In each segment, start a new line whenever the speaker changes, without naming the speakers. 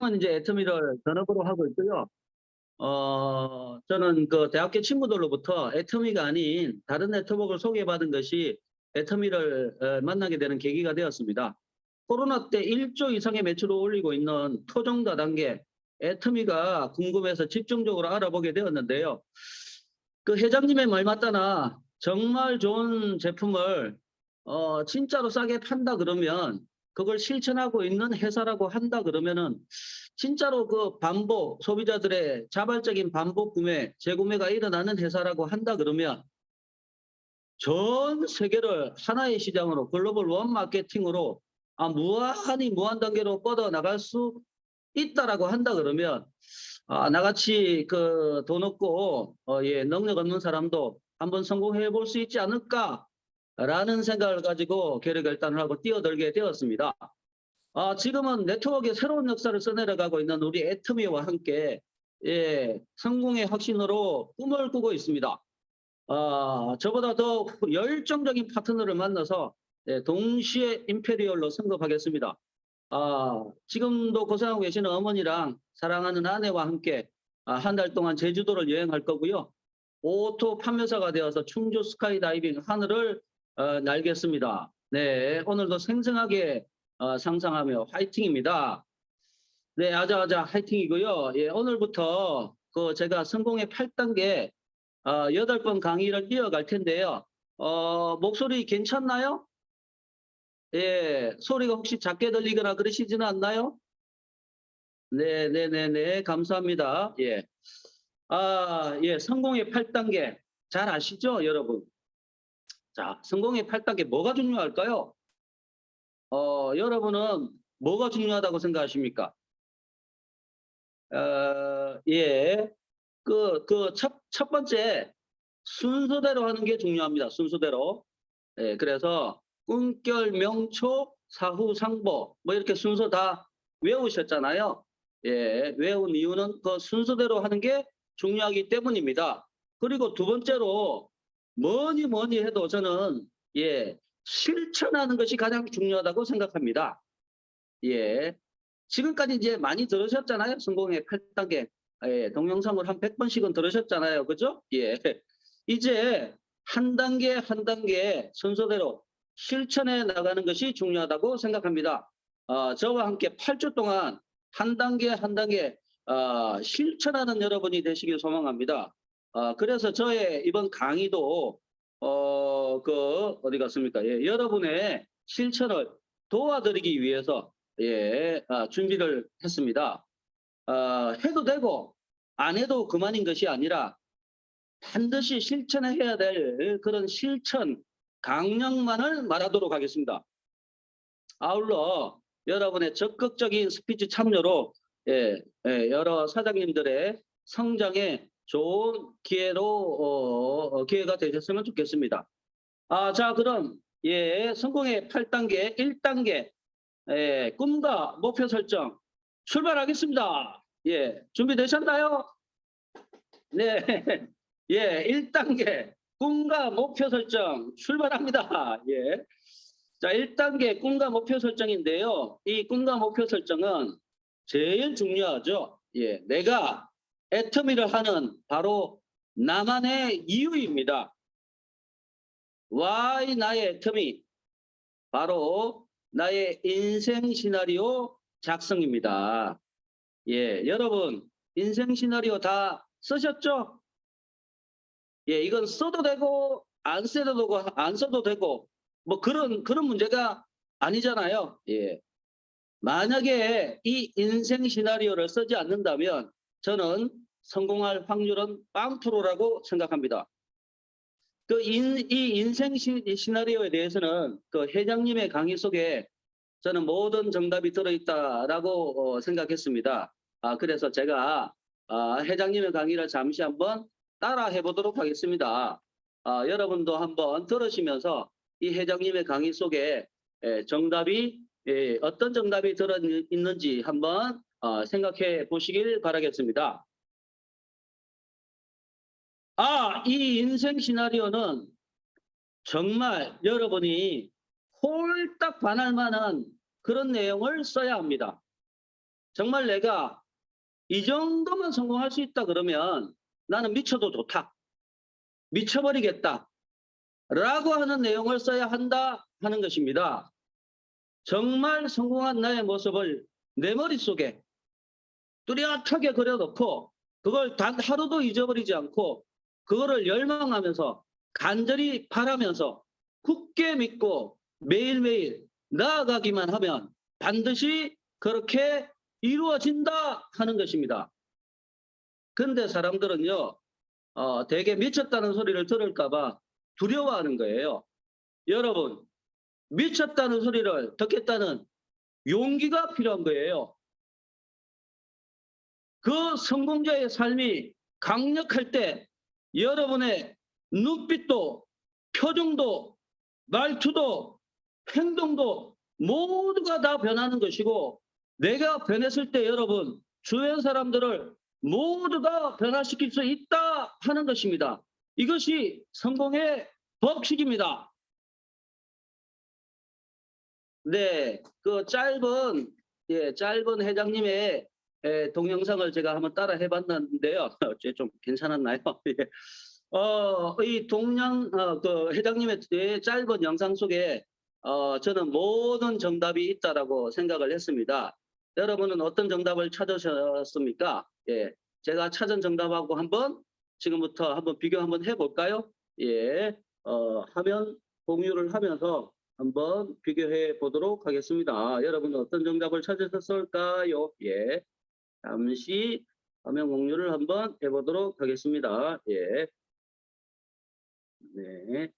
이제 애터미를 전업으로 하고 있고요. 저는 그 대학교 친구들로부터 애터미가 아닌 다른 네트워크를 소개받은 것이 애터미를 만나게 되는 계기가 되었습니다. 코로나 때 1조 이상의 매출을 올리고 있는 토종 다단계 애터미가 궁금해서 집중적으로 알아보게 되었는데요. 그 회장님의 말 맞다나 정말 좋은 제품을 진짜로 싸게 판다 그러면 그걸 실천하고 있는 회사라고 한다 그러면은 진짜로 그 반복 소비자들의 자발적인 반복 구매, 재구매가 일어나는 회사라고 한다 그러면 전 세계를 하나의 시장으로 글로벌 원 마케팅으로 무한히 무한 단계로 뻗어 나갈 수 있다라고 한다 그러면 나같이 그 돈 없고 능력 없는 사람도 한번 성공해 볼 수 있지 않을까라는 생각을 가지고 계획 결단을 하고 뛰어들게 되었습니다. 지금은 네트워크의 새로운 역사를 써내려가고 있는 우리 애터미와 함께 성공의 확신으로 꿈을 꾸고 있습니다. 저보다 더 열정적인 파트너를 만나서 동시에 임페리얼로 승급하겠습니다. 지금도 고생하고 계시는 어머니랑 사랑하는 아내와 함께 한 달 동안 제주도를 여행할 거고요. 오토 판매사가 되어서 충주 스카이다이빙 하늘을 날겠습니다. 네, 오늘도 생생하게 상상하며 화이팅입니다. 네, 아자아자 화이팅이고요. 예, 오늘부터 그 제가 성공의 8단계 8번 강의를 이어갈 텐데요. 목소리 괜찮나요? 예, 소리가 혹시 작게 들리거나 그러시지는 않나요? 네네네네, 감사합니다. 예. 예, 성공의 8단계. 잘 아시죠, 여러분? 자, 성공의 8단계 뭐가 중요할까요? 여러분은 뭐가 중요하다고 생각하십니까? 예. 첫 번째, 순서대로 하는 게 중요합니다. 순서대로. 예, 그래서 꿈결, 명초, 사후, 상보 뭐 이렇게 순서 다 외우셨잖아요. 예, 외운 이유는 그 순서대로 하는 게 중요하기 때문입니다. 그리고 두 번째로 뭐니 해도 저는 실천하는 것이 가장 중요하다고 생각합니다. 예. 지금까지 이제 많이 들으셨잖아요. 성공의 8단계. 예, 동영상을 한 100번씩은 들으셨잖아요. 그죠? 예. 이제 한 단계 한 단계 순서대로 실천해 나가는 것이 중요하다고 생각합니다. 저와 함께 8주 동안 한 단계 한 단계 실천하는 여러분이 되시길 소망합니다. 그래서 저의 이번 강의도 어디 갔습니까? 예, 여러분의 실천을 도와드리기 위해서 준비를 했습니다. 해도 되고 안 해도 그만인 것이 아니라 반드시 실천해야 될 그런 실천 강령만을 말하도록 하겠습니다. 아울러 여러분의 적극적인 스피치 참여로 여러 사장님들의 성장에 좋은 기회가 되셨으면 좋겠습니다. 자, 그럼 성공의 8단계 1단계 꿈과 목표 설정 출발하겠습니다. 예, 준비되셨나요? 네. 예, 1단계 꿈과 목표 설정 출발합니다. 예. 자, 1단계 꿈과 목표 설정인데요. 이 꿈과 목표 설정은 제일 중요하죠. 예, 내가 애터미를 하는 바로 나만의 이유입니다. Why 나의 애터미? 바로 나의 인생 시나리오 작성입니다. 예, 여러분 인생 시나리오 다 쓰셨죠? 예, 이건 써도 되고 안 써도 되고 안 써도 되고 뭐 그런 문제가 아니잖아요. 예. 만약에 이 인생 시나리오를 쓰지 않는다면 저는 성공할 확률은 0%라고 생각합니다. 이 인생 시나리오에 대해서는 그 회장님의 강의 속에 저는 모든 정답이 들어있다라고 생각했습니다. 그래서 제가 회장님의 강의를 잠시 한번 따라 해보도록 하겠습니다. 여러분도 한번 들으시면서 이 회장님의 강의 속에 정답이 어떤 정답이 들어있는지 한번 생각해 보시길 바라겠습니다. 이 인생 시나리오는 정말 여러분이 홀딱 반할 만한 그런 내용을 써야 합니다. 정말 내가 이 정도만 성공할 수 있다 그러면 나는 미쳐도 좋다. 미쳐버리겠다. 라고 하는 내용을 써야 한다 하는 것입니다. 정말 성공한 나의 모습을 내 머릿속에 뚜렷하게 그려놓고 그걸 단 하루도 잊어버리지 않고 그거를 열망하면서 간절히 바라면서 굳게 믿고 매일매일 나아가기만 하면 반드시 그렇게 이루어진다 하는 것입니다. 근데 사람들은요, 되게 미쳤다는 소리를 들을까봐 두려워하는 거예요. 여러분, 미쳤다는 소리를 듣겠다는 용기가 필요한 거예요. 그 성공자의 삶이 강력할 때 여러분의 눈빛도 표정도 말투도 행동도 모두가 다 변하는 것이고 내가 변했을 때 여러분 주변 사람들을 모두 다 변화시킬 수 있다 하는 것입니다. 이것이 성공의 법칙입니다. 네, 그 짧은 회장님의 동영상을 제가 한번 따라 해봤는데요. 좀 괜찮았나요? 이 그 회장님의 짧은 영상 속에 저는 모든 정답이 있다라고 생각을 했습니다. 여러분은 어떤 정답을 찾으셨습니까? 예, 제가 찾은 정답하고 지금부터 한번 비교 한번 해볼까요? 예, 화면 공유를 하면서 한번 비교해 보도록 하겠습니다. 여러분은 어떤 정답을 찾으셨을까요? 예, 잠시 화면 공유를 한번 해보도록 하겠습니다. 예, 네,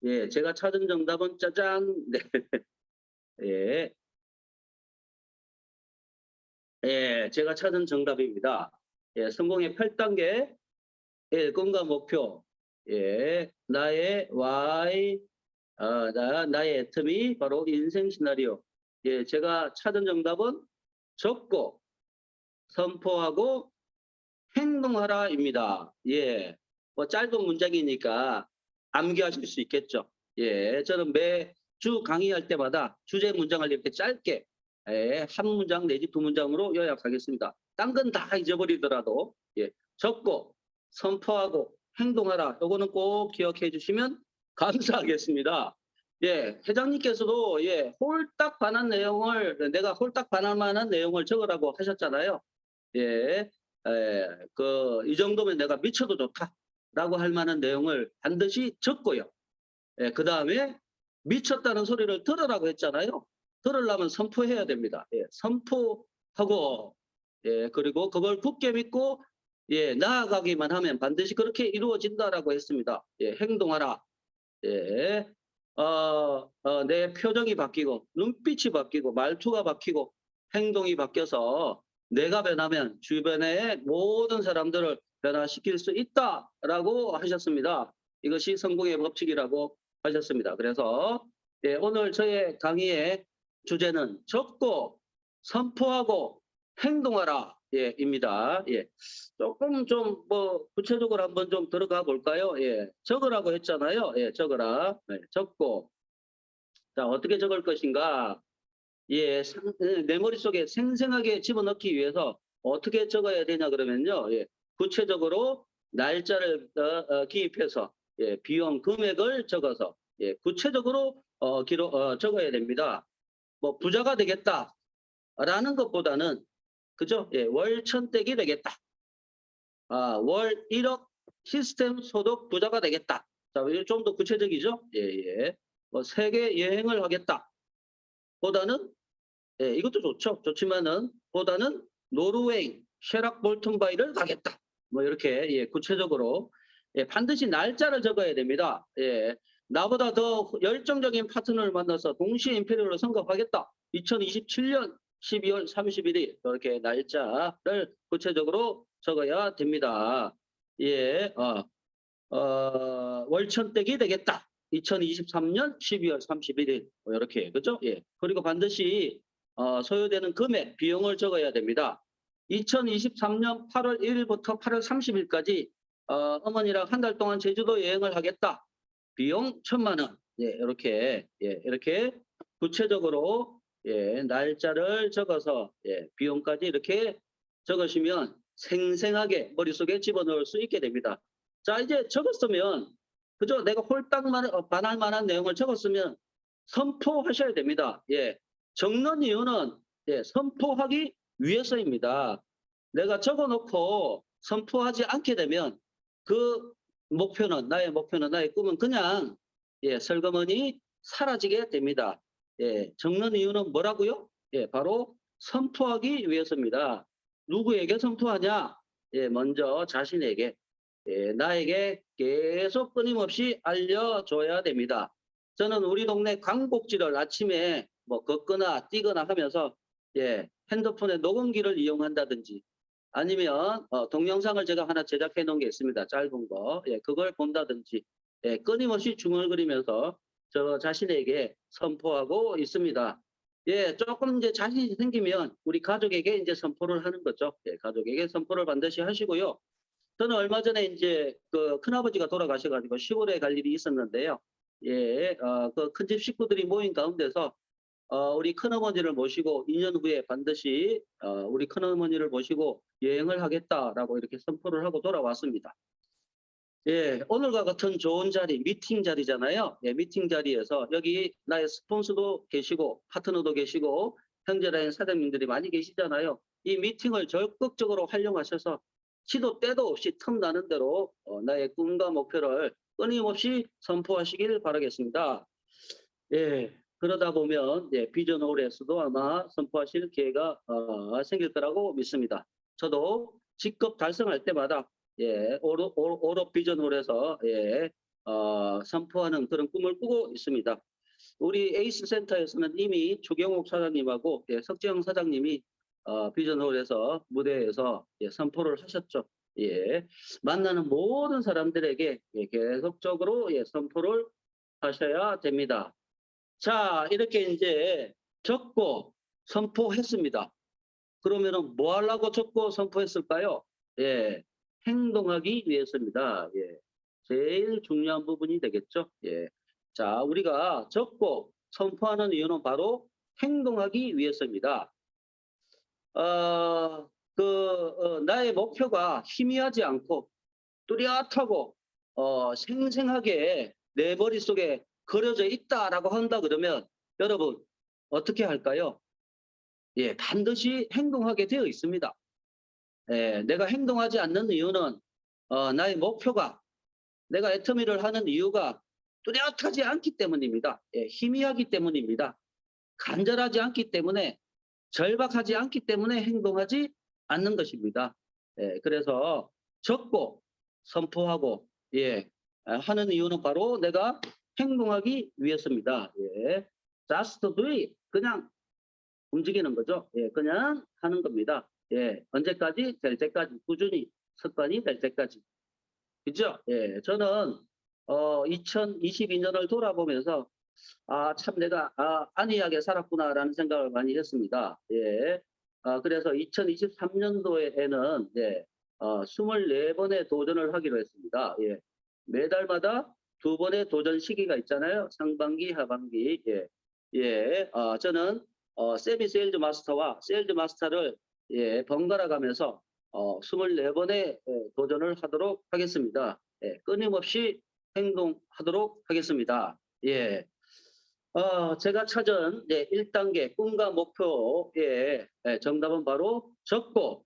예, 제가 찾은 정답은 짜잔. 네, 예, 예, 제가 찾은 정답입니다. 예, 성공의 8단계, 예, 꿈과 목표, 예, 나의 why, 나의 애터미, 바로 인생 시나리오. 예, 제가 찾은 정답은 적고, 선포하고, 행동하라입니다. 예, 뭐 짧은 문장이니까 암기하실 수 있겠죠. 예, 저는 매주 강의할 때마다 주제 문장을 이렇게 짧게 한 문장 내지 두 문장으로 요약하겠습니다. 딴 건 다 잊어버리더라도 예, 적고 선포하고 행동하라. 요거는 꼭 기억해 주시면 감사하겠습니다. 예, 회장님께서도 예, 홀딱 반한 내용을 내가 홀딱 반할 만한 내용을 적으라고 하셨잖아요. 예, 이 정도면 내가 미쳐도 좋다라고 할 만한 내용을 반드시 적고요. 예, 그 다음에 미쳤다는 소리를 들으라고 했잖아요. 들으려면 선포해야 됩니다. 예, 선포하고, 예, 그리고 그걸 굳게 믿고, 예, 나아가기만 하면 반드시 그렇게 이루어진다라고 했습니다. 예, 행동하라. 예, 내 표정이 바뀌고, 눈빛이 바뀌고, 말투가 바뀌고, 행동이 바뀌어서 내가 변하면 주변의 모든 사람들을 변화시킬 수 있다라고 하셨습니다. 이것이 성공의 법칙이라고 하셨습니다. 그래서 예, 오늘 저의 강의의 주제는 적고 선포하고 행동하라 예, 입니다. 예. 조금 좀 뭐 구체적으로 한번 좀 들어가 볼까요? 예. 적으라고 했잖아요. 예, 적어라. 네, 적고. 자, 어떻게 적을 것인가? 예, 내 머릿속에 생생하게 집어넣기 위해서 어떻게 적어야 되냐 그러면요. 예, 구체적으로 날짜를 기입해서 예, 비용 금액을 적어서 예, 구체적으로 적어야 됩니다. 뭐 부자가 되겠다라는 것보다는 그죠? 예, 월천댁이 되겠다. 월 1억 시스템 소득 부자가 되겠다. 자, 좀 더 구체적이죠? 예, 예. 뭐 세계 여행을 하겠다. 보다는 예, 이것도 좋지만은 보다는 노르웨이 셰락 볼튼바이를 가겠다. 뭐 이렇게 예, 구체적으로 예, 반드시 날짜를 적어야 됩니다. 예, 나보다 더 열정적인 파트너를 만나서 동시에 임페리얼을 성공하겠다. 2027년 12월 31일 이렇게 날짜를 구체적으로 적어야 됩니다. 예, 월천댁이 되겠다. 2023년 12월 31일 이렇게 그죠? 예. 그리고 반드시 소요되는 금액, 비용을 적어야 됩니다. 2023년 8월 1일부터 8월 30일까지 어머니랑 한 달 동안 제주도 여행을 하겠다. 비용 1,000만 원. 예, 이렇게 구체적으로 예, 날짜를 적어서 예, 비용까지 이렇게 적으시면 생생하게 머릿속에 집어넣을 수 있게 됩니다. 자, 이제 적었으면 그죠? 내가 홀딱 반할 만한 내용을 적었으면 선포하셔야 됩니다. 예, 적는 이유는 예, 선포하기 위해서입니다. 내가 적어놓고 선포하지 않게 되면 그 나의 목표는, 나의 꿈은 그냥 예, 슬그머니 사라지게 됩니다. 예, 적는 이유는 뭐라고요? 예, 바로 선포하기 위해서입니다. 누구에게 선포하냐? 예, 먼저 자신에게, 예, 나에게 계속 끊임없이 알려줘야 됩니다. 저는 우리 동네 광복지를 아침에 뭐 걷거나 뛰거나 하면서 예, 핸드폰에 녹음기를 이용한다든지 아니면 동영상을 제가 하나 제작해 놓은 게 있습니다. 짧은 거. 예, 그걸 본다든지 예, 끊임없이 중얼거리면서 저 자신에게 선포하고 있습니다. 예, 조금 이제 자신이 생기면 우리 가족에게 이제 선포를 하는 거죠. 예, 가족에게 선포를 반드시 하시고요. 저는 얼마 전에 이제 그 큰아버지가 돌아가셔가지고 시골에 갈 일이 있었는데요. 예, 그 큰 집 식구들이 모인 가운데서 우리 큰어머니를 모시고 2년 후에 반드시 우리 큰어머니를 모시고 여행을 하겠다라고 이렇게 선포를 하고 돌아왔습니다. 예, 오늘과 같은 좋은 자리, 미팅 자리잖아요. 예, 미팅 자리에서 여기 나의 스폰서도 계시고 파트너도 계시고 형제라인 사장님들이 많이 계시잖아요. 이 미팅을 적극적으로 활용하셔서 시도 때도 없이 틈나는 대로 나의 꿈과 목표를 끊임없이 선포하시길 바라겠습니다. 예, 그러다 보면 예, 비전 홀에서도 아마 선포하실 기회가 생길 거라고 믿습니다. 저도 직급 달성할 때마다 예, 오롯 비전 홀에서 예, 선포하는 그런 꿈을 꾸고 있습니다. 우리 에이스 센터에서는 이미 주경옥 사장님하고 예, 석지영 사장님이 비전 홀에서 무대에서 예, 선포를 하셨죠. 예, 만나는 모든 사람들에게 예, 계속적으로 예, 선포를 하셔야 됩니다. 자, 이렇게 이제 적고 선포했습니다. 그러면은 뭐 하려고 적고 선포했을까요? 예, 행동하기 위해서입니다. 예, 제일 중요한 부분이 되겠죠. 예, 자, 우리가 적고 선포하는 이유는 바로 행동하기 위해서입니다. 나의 목표가 희미하지 않고 뚜렷하고 생생하게 내 머릿속에 그려져 있다라고 한다 그러면 여러분 어떻게 할까요? 예, 반드시 행동하게 되어 있습니다. 예, 내가 행동하지 않는 이유는 나의 목표가 내가 애터미를 하는 이유가 뚜렷하지 않기 때문입니다. 예, 희미하기 때문입니다. 간절하지 않기 때문에 절박하지 않기 때문에 행동하지 않는 것입니다. 예, 그래서 적고 선포하고 예, 하는 이유는 바로 내가 행동하기 위해서입니다. 예, just do it. 그냥 움직이는 거죠. 예, 그냥 하는 겁니다. 예, 언제까지? 될 때까지 꾸준히 습관이 될 때까지. 그죠? 예, 저는 2022년을 돌아보면서 참 내가 안이하게 살았구나라는 생각을 많이 했습니다. 예. 그래서 2023년도에는 예, 24번의 도전을 하기로 했습니다. 예. 매달마다 2번의 도전 시기가 있잖아요. 상반기, 하반기. 예. 예. 저는 세미 세일즈 마스터와 세일즈 마스터를 예, 번갈아 가면서 24번의 도전을 하도록 하겠습니다. 예, 끊임없이 행동하도록 하겠습니다. 예. 제가 찾은 네, 1단계 꿈과 목표의 정답은 바로 적고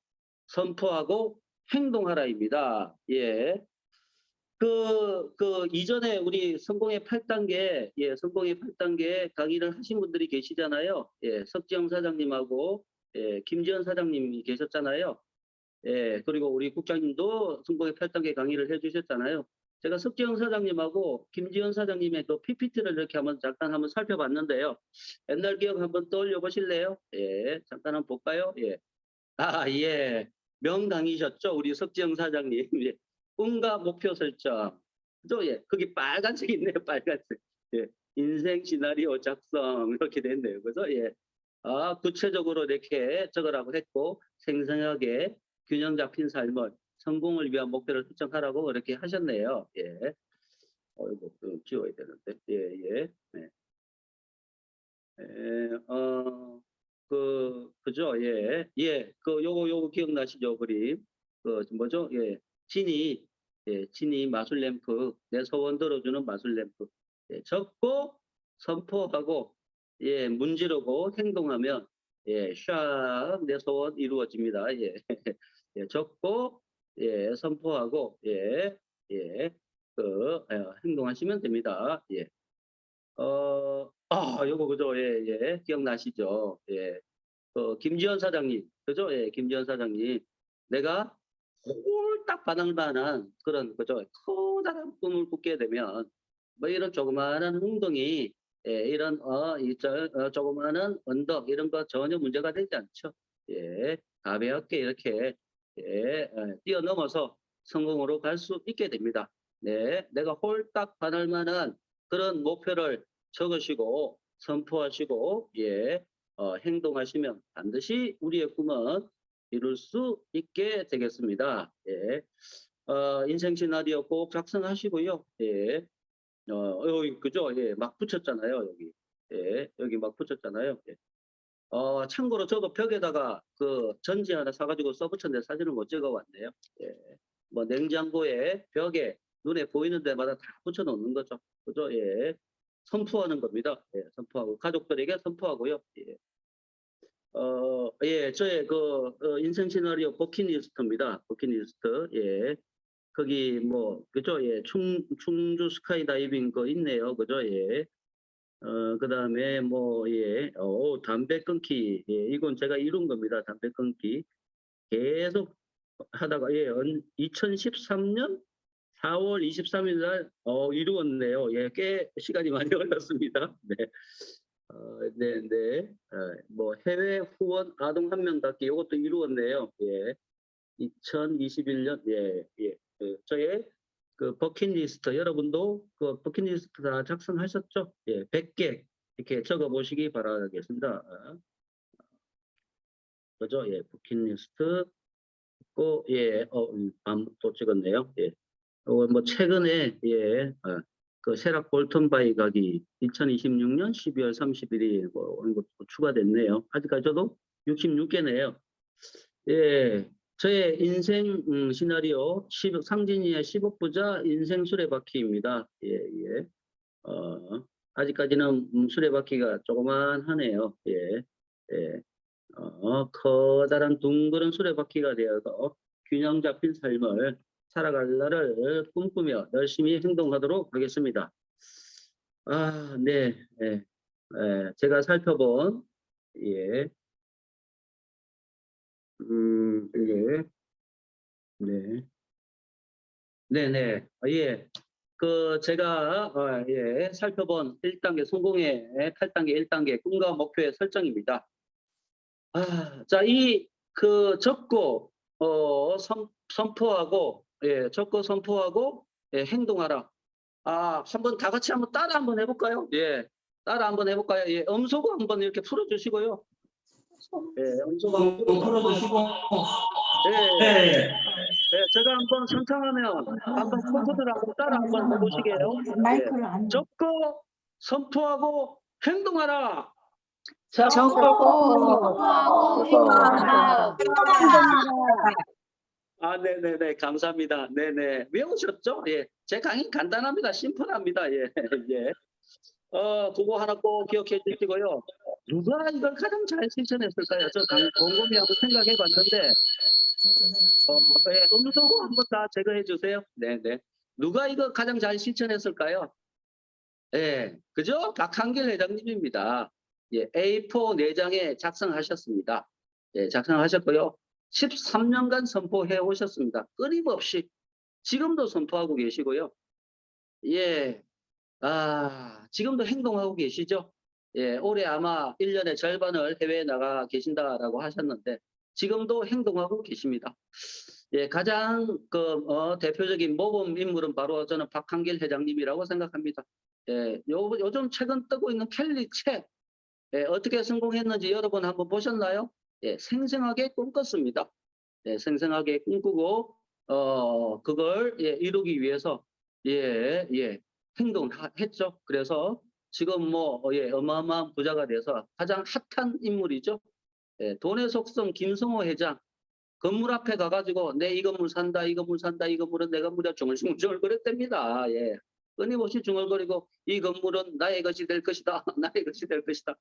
선포하고 행동하라입니다. 예. 이전에 우리 성공의 8단계, 예, 성공의 8단계 강의를 하신 분들이 계시잖아요. 예, 석지영 사장님하고, 예, 김지현 사장님이 계셨잖아요. 예, 그리고 우리 국장님도 성공의 8단계 강의를 해주셨잖아요. 제가 석재영 사장님하고 김지현 사장님의 또 PPT를 이렇게 잠깐 한번 살펴봤는데요. 옛날 기억 한번 떠올려 보실래요? 예, 잠깐 한번 볼까요? 예. 예. 명강의셨죠? 우리 석재영 사장님. 예. 꿈과 목표 설정. 또, 예. 거기 빨간색 있네요, 빨간색. 예. 인생 시나리오 작성. 이렇게 됐네요. 그래서, 예. 구체적으로 이렇게 적으라고 했고, 생생하게 균형 잡힌 삶을 성공을 위한 목표를 설정하라고 이렇게 하셨네요. 예. 이거 좀 지워야 되는데. 예, 예. 네. 그죠? 예, 예, 요거 기억나시죠? 그림. 뭐죠? 예, 진이 마술 램프, 내 소원 들어주는 마술 램프. 예, 적고, 선포하고, 예, 문지르고 행동하면, 예, 샥, 내 소원 이루어집니다. 예, 예, 적고, 예, 선포하고, 예, 예, 행동하시면 됩니다. 예. 요거 그죠? 예, 예. 기억나시죠? 예. 김지현 사장님. 그죠? 예, 김지현 사장님. 내가 홀딱 반할 만한 그런, 그죠? 커다란 꿈을 꾸게 되면, 뭐 이런 조그마한 흥덩이, 예, 이런, 조그마한 언덕, 이런 거 전혀 문제가 되지 않죠. 예. 가볍게 이렇게, 예, 뛰어넘어서 성공으로 갈 수 있게 됩니다. 네. 내가 홀딱 반할 만한 그런 목표를 적으시고 선포하시고 예, 행동하시면 반드시 우리의 꿈은 이룰 수 있게 되겠습니다. 예, 인생 시나리오 꼭 작성하시고요. 예, 여기 그죠? 예, 막 붙였잖아요. 여기. 예, 여기 막 붙였잖아요. 예. 참고로 저도 벽에다가 그 전지 하나 사가지고 써붙였는데 사진을 못 찍어왔네요. 예, 뭐 냉장고에 벽에 눈에 보이는 데마다 다 붙여놓는 거죠. 그죠? 예. 선포하는 겁니다. 예, 선포하고 가족들에게 선포하고요. 예. 예, 저의 인생 시나리오 버킷리스트입니다. 버킷리스트. 예. 거기 뭐 그죠? 예. 충주 스카이 다이빙 거 있네요. 그죠? 예. 그다음에 뭐 예. 담배 끊기. 예. 이건 제가 이룬 겁니다. 담배 끊기. 계속 하다가 예. 2013년 4월 23일 날 이루었네요. 예, 꽤 시간이 많이 걸렸습니다. 네. 네, 네. 뭐 해외 후원 아동 한 명 갖기 이것도 이루었네요. 예. 2021년 예, 예. 저의 그 버킷리스트 여러분도 그 버킷리스트 다 작성하셨죠? 예, 100개 이렇게 적어 보시기 바라겠습니다. 그죠? 예, 버킷리스트 있고 예, 또 찍었네요. 예. 뭐 최근에 예, 그 세락 볼턴 바이 가기 2026년 12월 31일 뭐 이런 것도 추가됐네요. 아직까지 저도 66개네요. 예, 저의 인생 시나리오 상진이의 10억 부자 인생 수레바퀴입니다. 예, 예. 아직까지는 수레바퀴가 조그만하네요. 예, 예. 커다란 둥그런 수레바퀴가 되어서 균형 잡힌 삶을 살아갈 날을 꿈꾸며 열심히 행동하도록 하겠습니다. 네, 예, 제가 살펴본 예, 예, 네, 네, 네, 예, 제가 예, 살펴본 1단계 성공의 8단계 1단계 꿈과 목표의 설정입니다. 자, 적고, 선포하고, 예, 적고 선포하고, 예, 행동하라. 한번 다 같이 한번 따라 한번 해볼까요? 예, 따라 한번 해볼까요? 예, 음소거 한번 이렇게 풀어주시고요. 예, 음소거 한번 풀어주시고, 예,
네.
예, 제가 한번 선창하면 한번 컴퓨터를 한번 따라 한번 해보시게요.
마이크를 안
적고, 선포하고, 행동하라.
적고
하고 행동하라.
네네네. 감사합니다. 네네. 외우셨죠? 예. 제 강의 간단합니다. 심플합니다. 예. 예. 그거 하나 꼭 기억해 주시고요. 누가 이걸 가장 잘 실천했을까요? 저 곰곰이 한번 생각해 봤는데, 예. 음소거 한번 다 제거해 주세요. 네네. 누가 이거 가장 잘 실천했을까요? 예. 그죠? 박한길 회장님입니다. 예. A4 4장에 작성하셨습니다. 예. 작성하셨고요. 13년간 선포해 오셨습니다. 끊임없이 지금도 선포하고 계시고요. 예, 지금도 행동하고 계시죠? 예, 올해 아마 1년의 절반을 해외에 나가 계신다라고 하셨는데 지금도 행동하고 계십니다. 예, 가장 대표적인 모범 인물은 바로 저는 박한길 회장님이라고 생각합니다. 예, 요즘 최근 뜨고 있는 켈리 책 예, 어떻게 성공했는지 여러분 한번 보셨나요? 예, 생생하게 꿈꿨습니다. 예, 생생하게 꿈꾸고 그걸 예, 이루기 위해서 예, 예, 행동했죠. 그래서 지금 뭐 예, 어마어마한 부자가 돼서 가장 핫한 인물이죠. 예, 돈의 속성 김성호 회장. 건물 앞에 가가지고 내 이 건물 산다, 이 건물 산다, 이 건물은 내 건물이야 중얼중얼거렸답니다. 예. 끊임없이 중얼거리고 이 건물은 나의 것이 될 것이다, 나의 것이 될 것이다.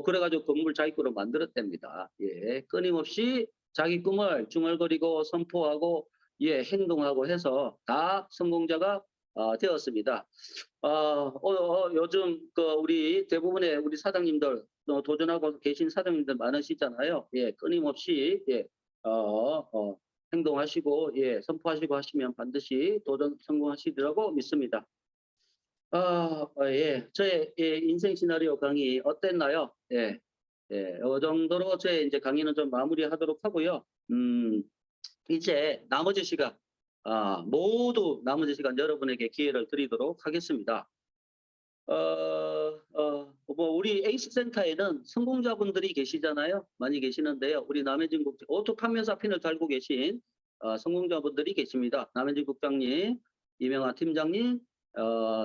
그래가지고 건물 자기 거로 만들었답니다. 예. 끊임없이 자기 꿈을 중얼거리고 선포하고 예, 행동하고 해서 다 성공자가 되었습니다. 요즘 우리 대부분의 우리 사장님들 도전하고 계신 사장님들 많으시잖아요. 예, 끊임없이 예, 행동하시고 예, 선포하시고 하시면 반드시 도전 성공하시리라고 믿습니다. 예, 저의 예, 인생 시나리오 강의 어땠나요? 예, 예, 이 정도로 제 이제 강의는 좀 마무리하도록 하고요. 이제 나머지 시간 모두 나머지 시간 여러분에게 기회를 드리도록 하겠습니다. 뭐 우리 에이스 센터에는 성공자분들이 계시잖아요. 많이 계시는데요. 우리 남해진 국장 오토 판매사 핀을 달고 계신 성공자분들이 계십니다. 남해진 국장님, 이명아 팀장님,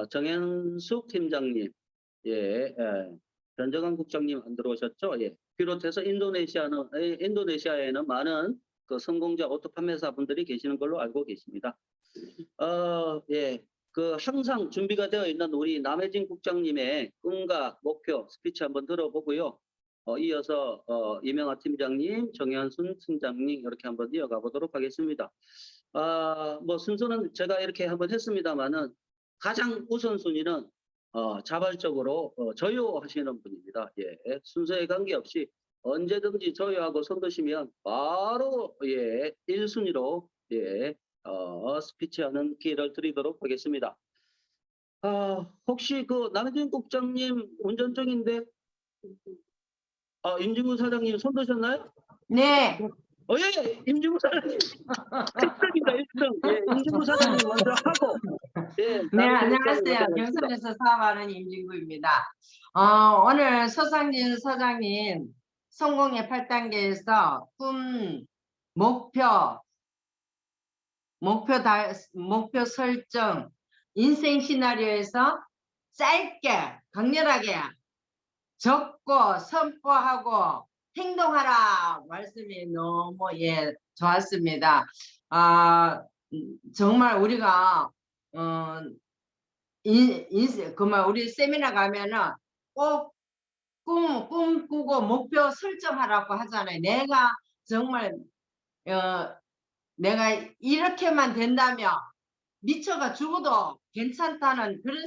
정현숙 팀장님, 예, 변정환 국장님 안 들어오셨죠? 예. 비롯해서 인도네시아에는 많은 그 성공자 오토 판매사분들이 계시는 걸로 알고 계십니다. 예. 항상 준비가 되어 있는 우리 남해진 국장님의 꿈과 목표 스피치 한번 들어보고요. 이어서 이명아 팀장님, 정현순 팀장님 이렇게 한번 이어가 보도록 하겠습니다. 뭐 순서는 제가 이렇게 한번 했습니다만은 가장 우선순위는 자발적으로 저요하시는 분입니다. 예. 순서에 관계없이 언제든지 저요하고 손 드시면 바로 예, 1순위로 예, 스피치하는 기회를 드리도록 하겠습니다. 혹시 남해진 국장님 운전 중인데 임진구 사장님 손 드셨나요?
네.
예, 임진구 사장님 1등입니다. 1등. 예, 임진구 사장님 먼저 하고 예,
네,
남해진 국장님
안녕하세요.
먼저 하겠습니다.
경선에서 사업하는 임진구입니다. 오늘 서상진 사장님 성공의 8단계에서 꿈, 목표 설정, 인생 시나리오에서 짧게, 강렬하게 적고 선포하고 행동하라 말씀이 너무 예 좋았습니다. 정말 우리가 우리 세미나 가면은 꼭 꿈꾸고 목표 설정하라고 하잖아요. 내가 정말 내가 이렇게만 된다면 미쳐가 죽어도 괜찮다는 그런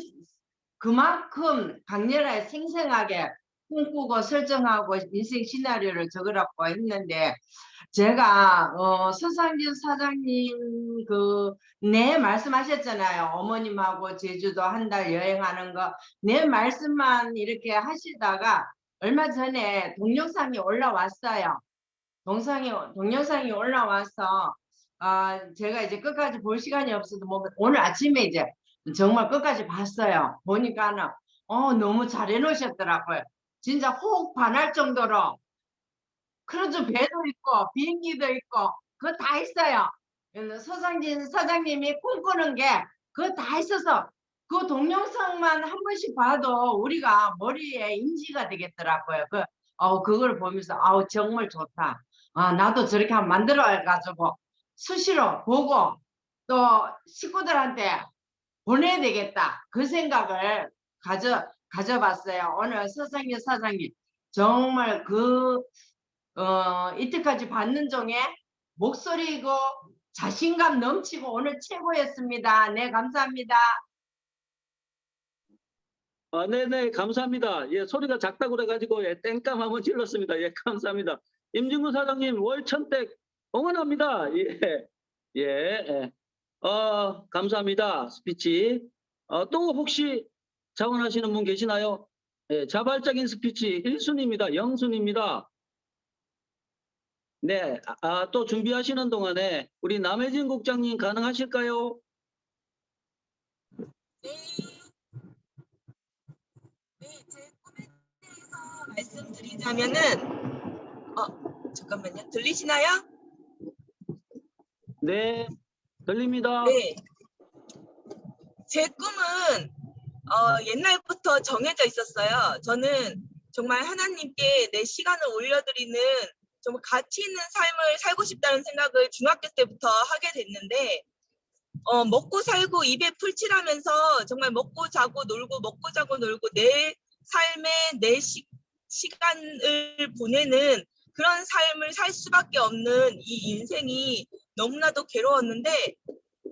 그만큼 강렬하게 생생하게 꿈꾸고 설정하고 인생 시나리오를 적으라고 했는데 제가 서상진 사장님 내 말씀하셨잖아요. 어머님하고 제주도 한 달 여행하는 거 내 말씀만 이렇게 하시다가 얼마 전에 동영상이 올라왔어요. 동영상이 올라와서 제가 이제 끝까지 볼 시간이 없어도 뭐 오늘 아침에 이제 정말 끝까지 봤어요. 보니까는 너무 잘 해놓으셨더라고요. 진짜 호흡 반할 정도로 크루즈 배도 있고 비행기도 있고 그거 다 있어요. 서상진 사장님이 꿈꾸는 게 그거 다 있어서 그 동영상만 한 번씩 봐도 우리가 머리에 인지가 되겠더라고요. 그걸 보면서 정말 좋다. 나도 저렇게 한번 만들어 가지고 수시로 보고 또 식구들한테 보내야 되겠다. 그 생각을 가져봤어요. 오늘 서상진 사장님 정말 이때까지 받는 중에 목소리고 자신감 넘치고 오늘 최고였습니다. 네, 감사합니다.
네네, 감사합니다. 예, 소리가 작다고 그래가지고 예, 땡깡 한번 질렀습니다. 예, 감사합니다. 임진구 사장님 월천댁 응원합니다. 예, 예, 예. 감사합니다. 스피치. 또 혹시 자원하시는 분 계시나요? 예, 자발적인 스피치 1순위입니다. 0순위입니다. 네, 또 준비하시는 동안에 우리 남해진 국장님 가능하실까요?
제 꿈에 대해서 말씀드리자면은 잠깐만요. 들리시나요?
네, 들립니다.
네. 제 꿈은 옛날부터 정해져 있었어요. 저는 정말 하나님께 내 시간을 올려드리는 정말 가치 있는 삶을 살고 싶다는 생각을 중학교 때부터 하게 됐는데 먹고 살고 입에 풀칠하면서 정말 먹고 자고 놀고 먹고 자고 놀고 내 삶에 내 시간을 보내는 그런 삶을 살 수밖에 없는 이 인생이 너무나도 괴로웠는데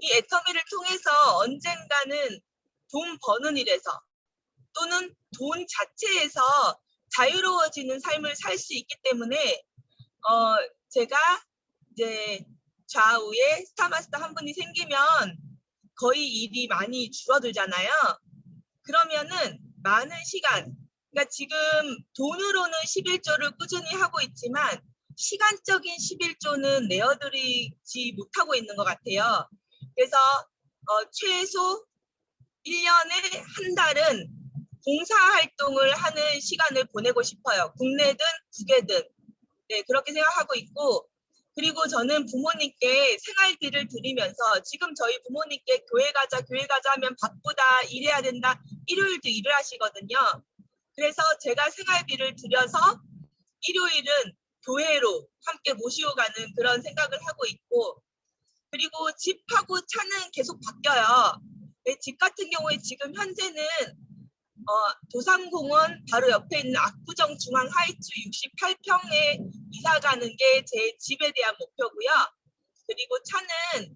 이 애터미를 통해서 언젠가는 돈 버는 일에서 또는 돈 자체에서 자유로워지는 삶을 살 수 있기 때문에 제가 이제 좌우에 스타마스터 한 분이 생기면 거의 일이 많이 줄어들잖아요. 그러면은 많은 시간, 그러니까 지금 돈으로는 11조를 꾸준히 하고 있지만 시간적인 11조는 내어드리지 못하고 있는 것 같아요. 그래서 최소 1년에 한 달은 봉사활동을 하는 시간을 보내고 싶어요. 국내든 국외든. 네, 그렇게 생각하고 있고, 그리고 저는 부모님께 생활비를 드리면서 지금 저희 부모님께 교회 가자 하면 바쁘다, 일해야 된다, 일요일도 일을 하시거든요. 그래서 제가 생활비를 드려서 일요일은 교회로 함께 모시고 가는 그런 생각을 하고 있고, 그리고 집하고 차는 계속 바뀌어요. 집 같은 경우에 지금 현재는 도산공원 바로 옆에 있는 압구정 중앙 하이츠 68평에 이사 가는 게 제 집에 대한 목표고요. 그리고 차는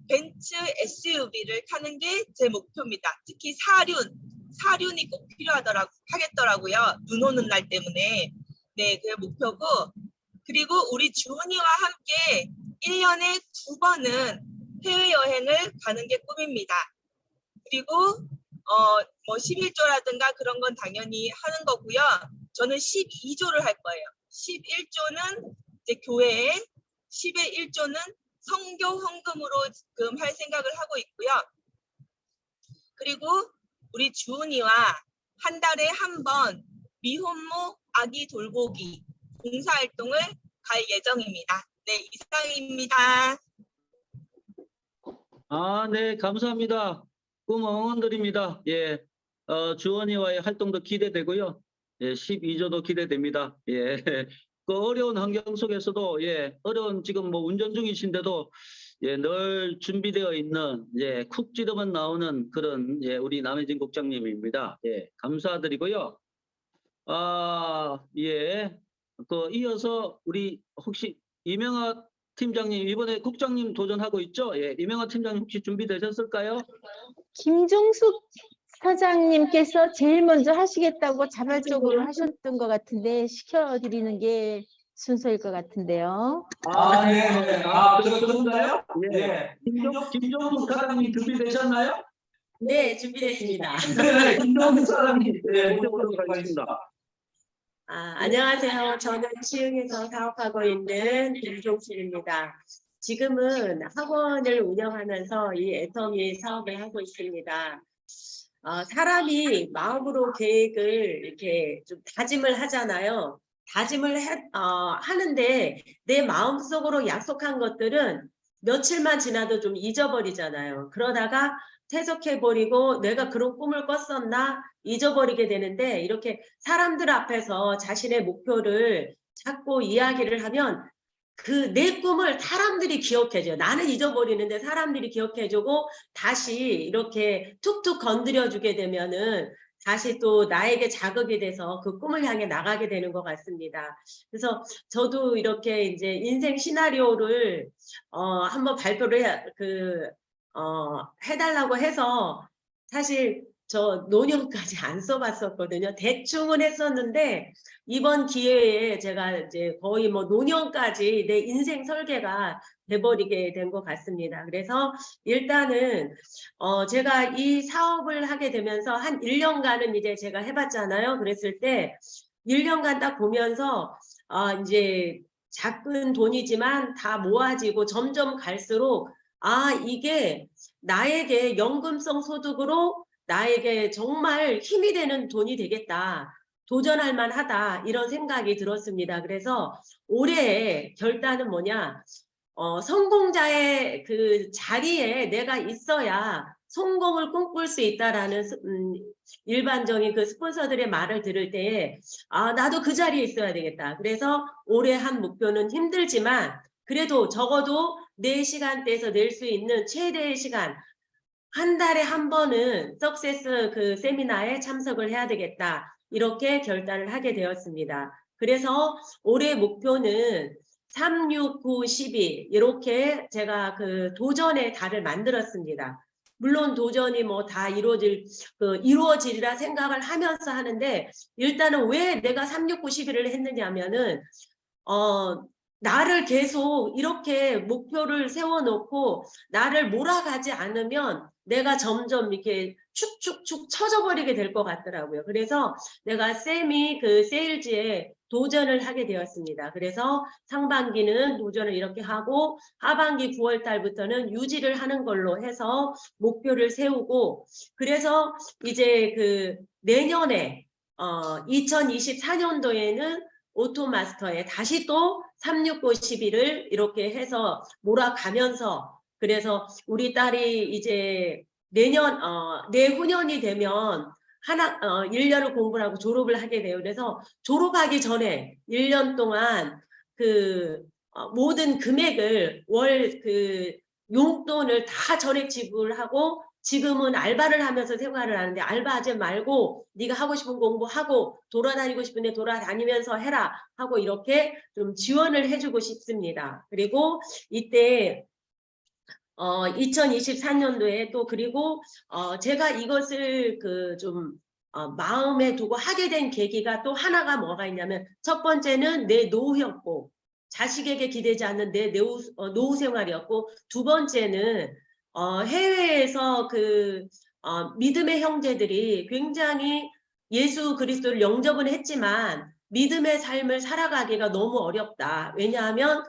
벤츠 SUV를 타는 게 제 목표입니다. 특히 사륜이 꼭 하겠더라고요. 눈 오는 날 때문에. 네, 그게 목표고. 그리고 우리 주은이와 함께 1년에 2번은 해외여행을 가는 게 꿈입니다. 그리고 뭐 11조라든가 그런 건 당연히 하는 거고요. 저는 12조를 할 거예요. 11조는 이제 교회에, 10의 1조는 성교 헌금으로 지금 할 생각을 하고 있고요. 그리고 우리 주은이와 한 달에 한 번 미혼모 아기 돌보기 봉사활동을 갈 예정입니다. 네, 이상입니다.
네, 감사합니다. 꿈 응원드립니다. 예, 주원이와의 활동도 기대되고요. 예, 12조도 기대됩니다. 예, 그 어려운 환경 속에서도 어려운 지금 뭐 운전 중이신데도 늘 준비되어 있는 쿡 찌르면 나오는 그런 우리 남혜진 국장님입니다. 예, 감사드리고요. 그 이어서 우리 혹시 이명하 팀장님 이번에 국장님 도전하고 있죠? 예, 이명하 팀장님 혹시 준비되셨을까요?
김종숙 사장님께서 제일 먼저 하시겠다고 자발적으로 하셨던 것 같은데 시켜드리는 게 순서일 것 같은데요.
네. 그런가요? 예. 김종숙 사장님 준비되셨나요?
네, 준비됐습니다.
네, 김종숙 사장님 모셔보도록 하겠습니다.
안녕하세요. 저는 시흥에서 사업하고 있는 김종숙입니다. 지금은 학원을 운영하면서 이 애터미 사업을 하고 있습니다. 사람이 마음으로 계획을 이렇게 좀 다짐을 하잖아요. 다짐을 하는데 내 마음속으로 약속한 것들은 며칠만 지나도 좀 잊어버리잖아요. 그러다가 퇴적해버리고 내가 그런 꿈을 꿨었나 잊어버리게 되는데 이렇게 사람들 앞에서 자신의 목표를 찾고 이야기를 하면 그 내 꿈을 사람들이 기억해줘요. 나는 잊어버리는데 사람들이 기억해주고 다시 이렇게 툭툭 건드려주게 되면은 다시 또 나에게 자극이 돼서 그 꿈을 향해 나가게 되는 것 같습니다. 그래서 저도 이렇게 이제 인생 시나리오를 한번 발표를 해달라고 해서 사실 저 노년까지 안 써봤었거든요. 대충은 했었는데 이번 기회에 제가 이제 거의 뭐 노년까지 내 인생 설계가 돼버리게 된 것 같습니다. 그래서 일단은 제가 이 사업을 하게 되면서 한 1년간은 이제 제가 해봤잖아요. 그랬을 때 1년간 딱 보면서 이제 작은 돈이지만 다 모아지고 점점 갈수록 이게 나에게 연금성 소득으로 나에게 정말 힘이 되는 돈이 되겠다. 도전할 만하다. 이런 생각이 들었습니다. 그래서 올해의 결단은 뭐냐? 성공자의 그 자리에 내가 있어야 성공을 꿈꿀 수 있다라는 일반적인 그 스폰서들의 말을 들을 때에 나도 그 자리에 있어야 되겠다. 그래서 올해 한 목표는 힘들지만 그래도 적어도 내 시간대에서 낼 수 있는 최대의 시간, 한 달에 한 번은 석세스 그 세미나에 참석을 해야 되겠다. 이렇게 결단을 하게 되었습니다. 그래서 올해 목표는 3, 6, 9, 12 이렇게 제가 그 도전의 달을 만들었습니다. 물론 도전이 뭐 다 이루어지리라 생각을 하면서 하는데 일단은 왜 내가 3, 6, 9, 11을 했느냐 하면은 나를 계속 이렇게 목표를 세워놓고 나를 몰아가지 않으면 내가 점점 이렇게 축축축 처져 버리게 될 것 같더라고요. 그래서 내가 그 세일즈에 도전을 하게 되었습니다. 그래서 상반기는 도전을 이렇게 하고 하반기 9월 달부터는 유지를 하는 걸로 해서 목표를 세우고 그래서 이제 그 내년에 2024년도에는 오토마스터에 다시 또 369 11을 이렇게 해서 몰아가면서 그래서 우리 딸이 이제 내후년이 되면 1년을 공부를 하고 졸업을 하게 돼요. 그래서 졸업하기 전에 1년 동안 모든 금액을 월 용돈을 다 전액 지불하고 지금은 알바를 하면서 생활을 하는데 알바하지 말고 네가 하고 싶은 공부하고 돌아다니고 싶은데 돌아다니면서 해라 하고 이렇게 좀 지원을 해주고 싶습니다. 그리고 이때 2024년도에 또 그리고 제가 이것을 마음에 두고 하게 된 계기가 또 하나가 뭐가 있냐면 첫 번째는 내 노후였고 자식에게 기대지 않는 내 노후 생활이었고 두 번째는 해외에서 믿음의 형제들이 굉장히 예수 그리스도를 영접은 했지만 믿음의 삶을 살아가기가 너무 어렵다. 왜냐하면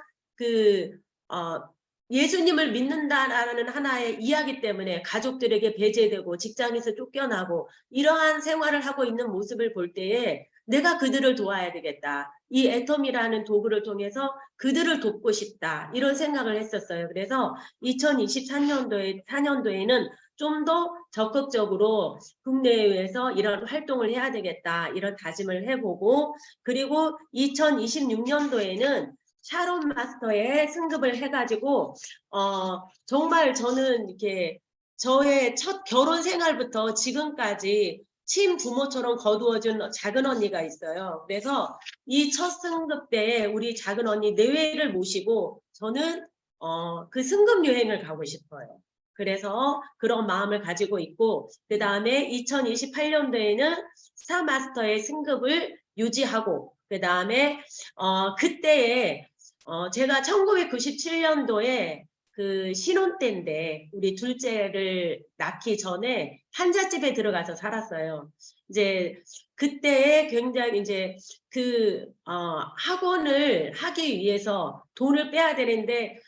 예수님을 믿는다라는 하나의 이야기 때문에 가족들에게 배제되고 직장에서 쫓겨나고 이러한 생활을 하고 있는 모습을 볼 때에 내가 그들을 도와야 되겠다. 이 애텀이라는 도구를 통해서 그들을 돕고 싶다. 이런 생각을 했었어요. 그래서 2024년도에는 좀 더 적극적으로 국내외에서 이런 활동을 해야 되겠다. 이런 다짐을 해보고 그리고 2026년도에는 샤론 마스터에 승급을 해가지고 정말 저는 이렇게 저의 첫 결혼 생활부터 지금까지 친부모처럼 거두어준 작은 언니가 있어요. 그래서 이 첫 승급 때에 우리 작은 언니 내외를 모시고 저는 그 승급 여행을 가고 싶어요. 그래서 그런 마음을 가지고 있고 그 다음에 2028년도에는 스타 마스터의 승급을 유지하고 그 다음에 그때에 제가 1997년도에 그 신혼 때인데 우리 둘째를 낳기 전에 한잣집에 들어가서 살았어요. 이제 그때에 굉장히 이제 학원을 하기 위해서 돈을 빼야 되는데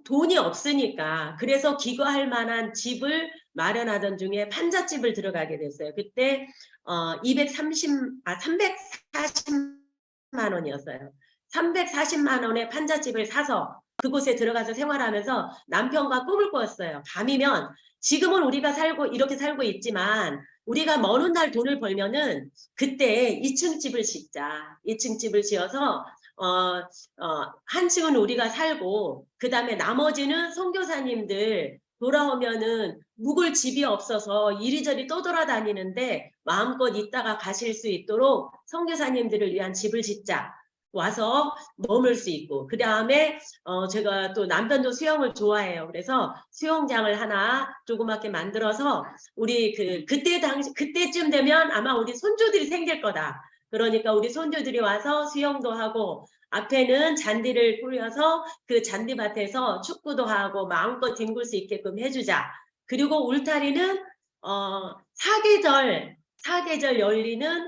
돈이 없으니까 그래서 기거할 만한 집을 마련하던 중에 판잣집을 들어가게 됐어요. 그때 340만 원이었어요. 340만 원의 판잣집을 사서 그곳에 들어가서 생활하면서 남편과 꿈을 꿨어요. 밤이면 지금은 우리가 이렇게 살고 있지만 우리가 먼 훗날 돈을 벌면은 그때 2층 집을 짓자. 2층 집을 지어서 한 층은 우리가 살고 그 다음에 나머지는 선교사님들 돌아오면은 묵을 집이 없어서 이리저리 떠돌아다니는데 마음껏 있다가 가실 수 있도록 선교사님들을 위한 집을 짓자. 와서 머물 수 있고 그 다음에 제가 또 남편도 수영을 좋아해요. 그래서 수영장을 하나 조그맣게 만들어서 우리 그때쯤 되면 아마 우리 손주들이 생길 거다. 그러니까 우리 손주들이 와서 수영도 하고 앞에는 잔디를 뿌려서 그 잔디밭에서 축구도 하고 마음껏 뒹굴 수 있게끔 해주자. 그리고 울타리는 사계절 열리는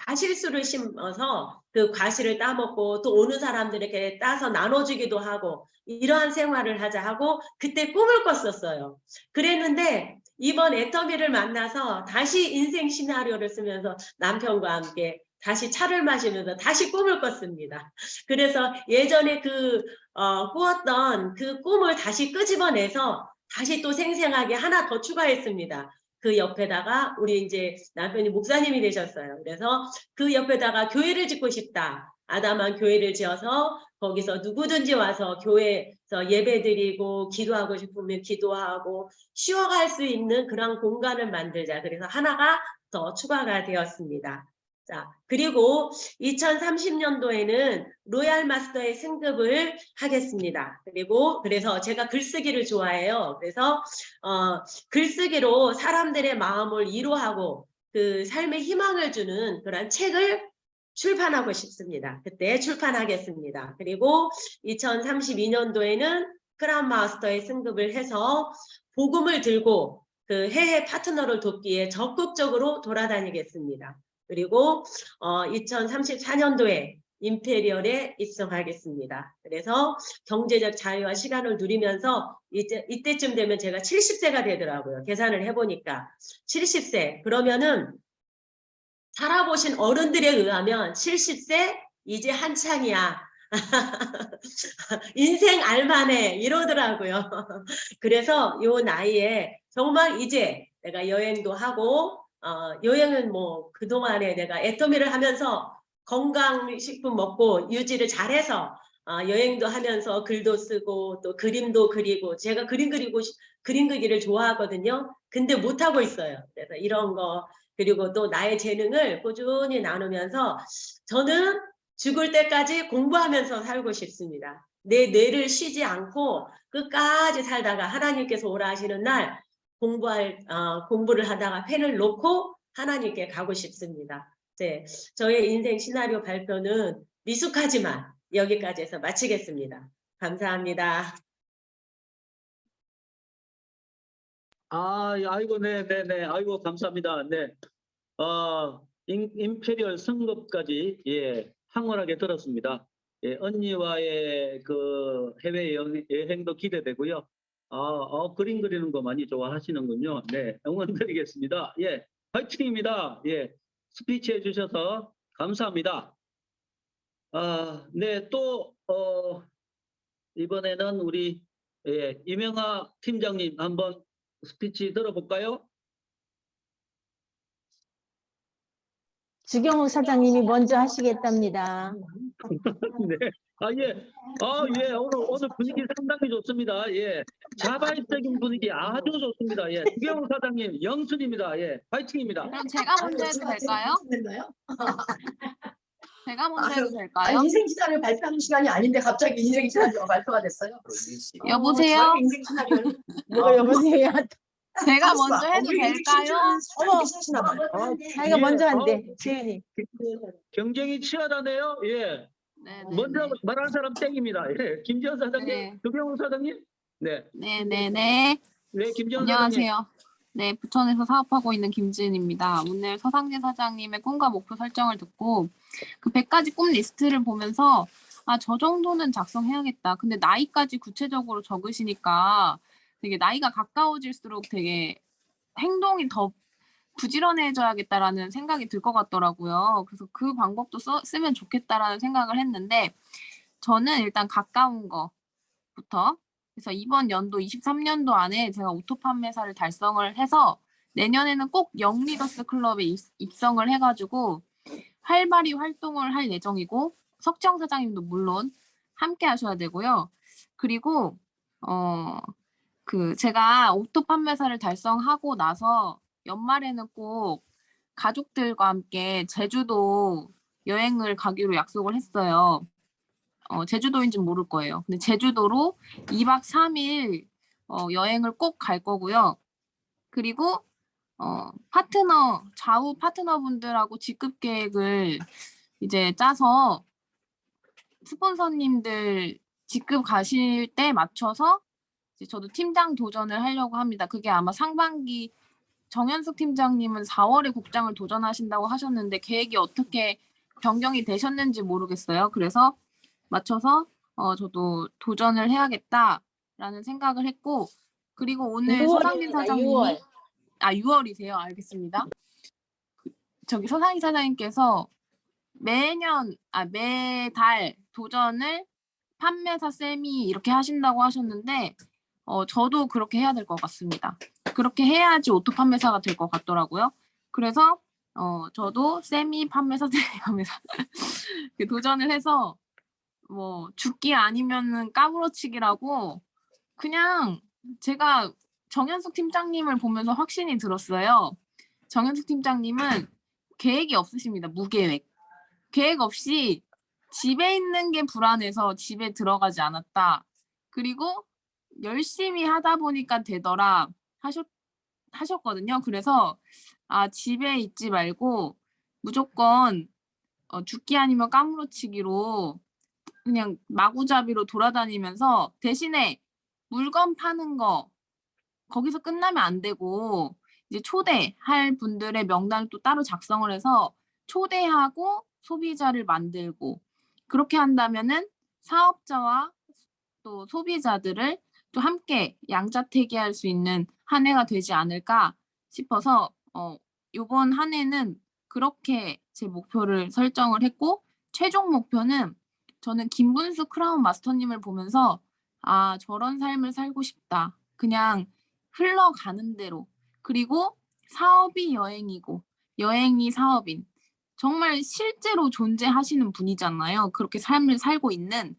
과실수를 심어서 그 과실을 따먹고 또 오는 사람들에게 따서 나눠주기도 하고 이러한 생활을 하자 하고 그때 꿈을 꿨었어요. 그랬는데 이번 애터미를 만나서 다시 인생 시나리오를 쓰면서 남편과 함께 다시 차를 마시면서 다시 꿈을 꿨습니다. 그래서 예전에 꾸었던 그 꿈을 다시 끄집어내서 다시 또 생생하게 하나 더 추가했습니다. 그 옆에다가 우리 이제 남편이 목사님이 되셨어요. 그래서 그 옆에다가 교회를 짓고 싶다. 아담한 교회를 지어서 거기서 누구든지 와서 교회에서 예배드리고 기도하고 싶으면 기도하고 쉬어갈 수 있는 그런 공간을 만들자. 그래서 하나가 더 추가가 되었습니다. 자, 그리고 2030년도에는 로얄 마스터의 승급을 하겠습니다. 그래서 제가 글쓰기를 좋아해요. 그래서 글쓰기로 사람들의 마음을 위로하고 그 삶의 희망을 주는 그런 책을 출판하고 싶습니다. 그때 출판하겠습니다. 그리고 2032년도에는 크라운 마스터의 승급을 해서 복음을 들고 그 해외 파트너를 돕기에 적극적으로 돌아다니겠습니다. 그리고 2034년도에 임페리얼에 입성하겠습니다. 그래서 경제적 자유와 시간을 누리면서 이때쯤 되면 제가 70세가 되더라고요. 계산을 해보니까 70세 그러면은 살아보신 어른들에 의하면 70세 이제 한창이야. 인생 알만해 이러더라고요. 그래서 요 나이에 정말 이제 내가 여행도 하고 여행은 뭐 그동안에 내가 애터미를 하면서 건강식품 먹고 유지를 잘해서 여행도 하면서 글도 쓰고 또 그림도 그리고 제가 그림 그리기를 좋아하거든요. 근데 못하고 있어요. 그래서 이런 거 그리고 또 나의 재능을 꾸준히 나누면서 저는 죽을 때까지 공부하면서 살고 싶습니다. 내 뇌를 쉬지 않고 끝까지 살다가 하나님께서 오라 하시는 날 공부를 하다가 펜을 놓고 하나님께 가고 싶습니다. 네, 저의 인생 시나리오 발표는 미숙하지만 여기까지 해서 마치겠습니다. 감사합니다.
아이고, 네네네. 아이고, 감사합니다. 네. 임페리얼 승급까지, 예, 황홀하게 들었습니다. 예, 언니와의 그 해외 여행도 기대되고요. 그림 그리는 거 많이 좋아하시는군요. 네, 응원드리겠습니다. 예, 화이팅입니다. 예, 스피치 해주셔서 감사합니다. 네, 또, 이번에는 우리, 예, 이명하 팀장님 한번 스피치 들어볼까요?
주경욱 사장님이 먼저 하시겠답니다.
네. 예. 오늘 분위기 상당히 좋습니다. 예. 자발적인 분위기 아주 좋습니다. 예. 주경훈 사장님, 영순입니다. 예. 파이팅입니다.
그럼 제가 먼저 해도 될까요? 제가 먼저 해도 될까요?
인생 시나리오 발표하는 시간이 아닌데 갑자기 인생 시나리오 발표가 됐어요.
여보세요?
인생 시나리오는
뭐가 여보세요?
제가 먼저 해도 될까요?
자기가
예,
먼저 한대. 재윤이.
경쟁이 치열하네요. 예.
네,
먼저 말하는 사람 땡입니다. 예. 김지현 사장님,
네.
주경훈 사장님. 네.
네네네.
네, 김지현 사장님.
안녕하세요. 네, 부천에서 사업하고 있는 김지은입니다. 오늘 서상진 사장님의 꿈과 목표 설정을 듣고 그 100가지 꿈 리스트를 보면서 저 정도는 작성해야겠다. 근데 나이까지 구체적으로 적으시니까 되게 나이가 가까워질수록 되게 행동이 더 부지런해져야겠다라는 생각이 들 것 같더라고요. 그래서 그 방법도 쓰면 좋겠다라는 생각을 했는데 저는 일단 가까운 거부터 그래서 이번 연도 23년도 안에 제가 오토 판매사를 달성을 해서 내년에는 꼭 영리더스 클럽에 입성을 해가지고 활발히 활동을 할 예정이고 석정 사장님도 물론 함께 하셔야 되고요. 그리고 제가 오토 판매사를 달성하고 나서 연말에는 꼭 가족들과 함께 제주도 여행을 가기로 약속을 했어요. 제주도인지는 모를 거예요. 근데 제주도로 2박 3일 여행을 꼭 갈 거고요. 그리고 좌우 파트너분들하고 직급 계획을 이제 짜서 스폰서님들 직급 가실 때 맞춰서 이제 저도 팀장 도전을 하려고 합니다. 그게 아마 상반기 정현숙 팀장님은 4월에 국장을 도전하신다고 하셨는데 계획이 어떻게 변경이 되셨는지 모르겠어요. 그래서 맞춰서 저도 도전을 해야겠다라는 생각을 했고 그리고 오늘 서상진 사장님이 6월이세요. 알겠습니다. 저기 서상진 사장님께서 매달 도전을 판매사 쌤이 이렇게 하신다고 하셨는데 저도 그렇게 해야 될 것 같습니다. 그렇게 해야지 오토 판매사가 될 것 같더라고요. 그래서 저도 세미 판매사, 세미 판매사 도전을 해서 뭐 죽기 아니면은 까무러치기라고 그냥 제가 정현숙 팀장님을 보면서 확신이 들었어요. 정현숙 팀장님은 계획이 없으십니다. 무계획. 계획 없이 집에 있는 게 불안해서 집에 들어가지 않았다. 그리고 열심히 하다 보니까 되더라 하셨거든요. 그래서 집에 있지 말고 무조건 죽기 아니면 까무러치기로 그냥 마구잡이로 돌아다니면서 대신에 물건 파는 거 거기서 끝나면 안 되고 이제 초대할 분들의 명단을 또 따로 작성을 해서 초대하고 소비자를 만들고 그렇게 한다면은 사업자와 또 소비자들을 또 함께 양자택일할 수 있는 한 해가 되지 않을까 싶어서 이번 한 해는 그렇게 제 목표를 설정을 했고 최종 목표는 저는 김분수 크라운 마스터님을 보면서 저런 삶을 살고 싶다. 그냥 흘러가는 대로. 그리고 사업이 여행이고 여행이 사업인. 정말 실제로 존재하시는 분이잖아요. 그렇게 삶을 살고 있는.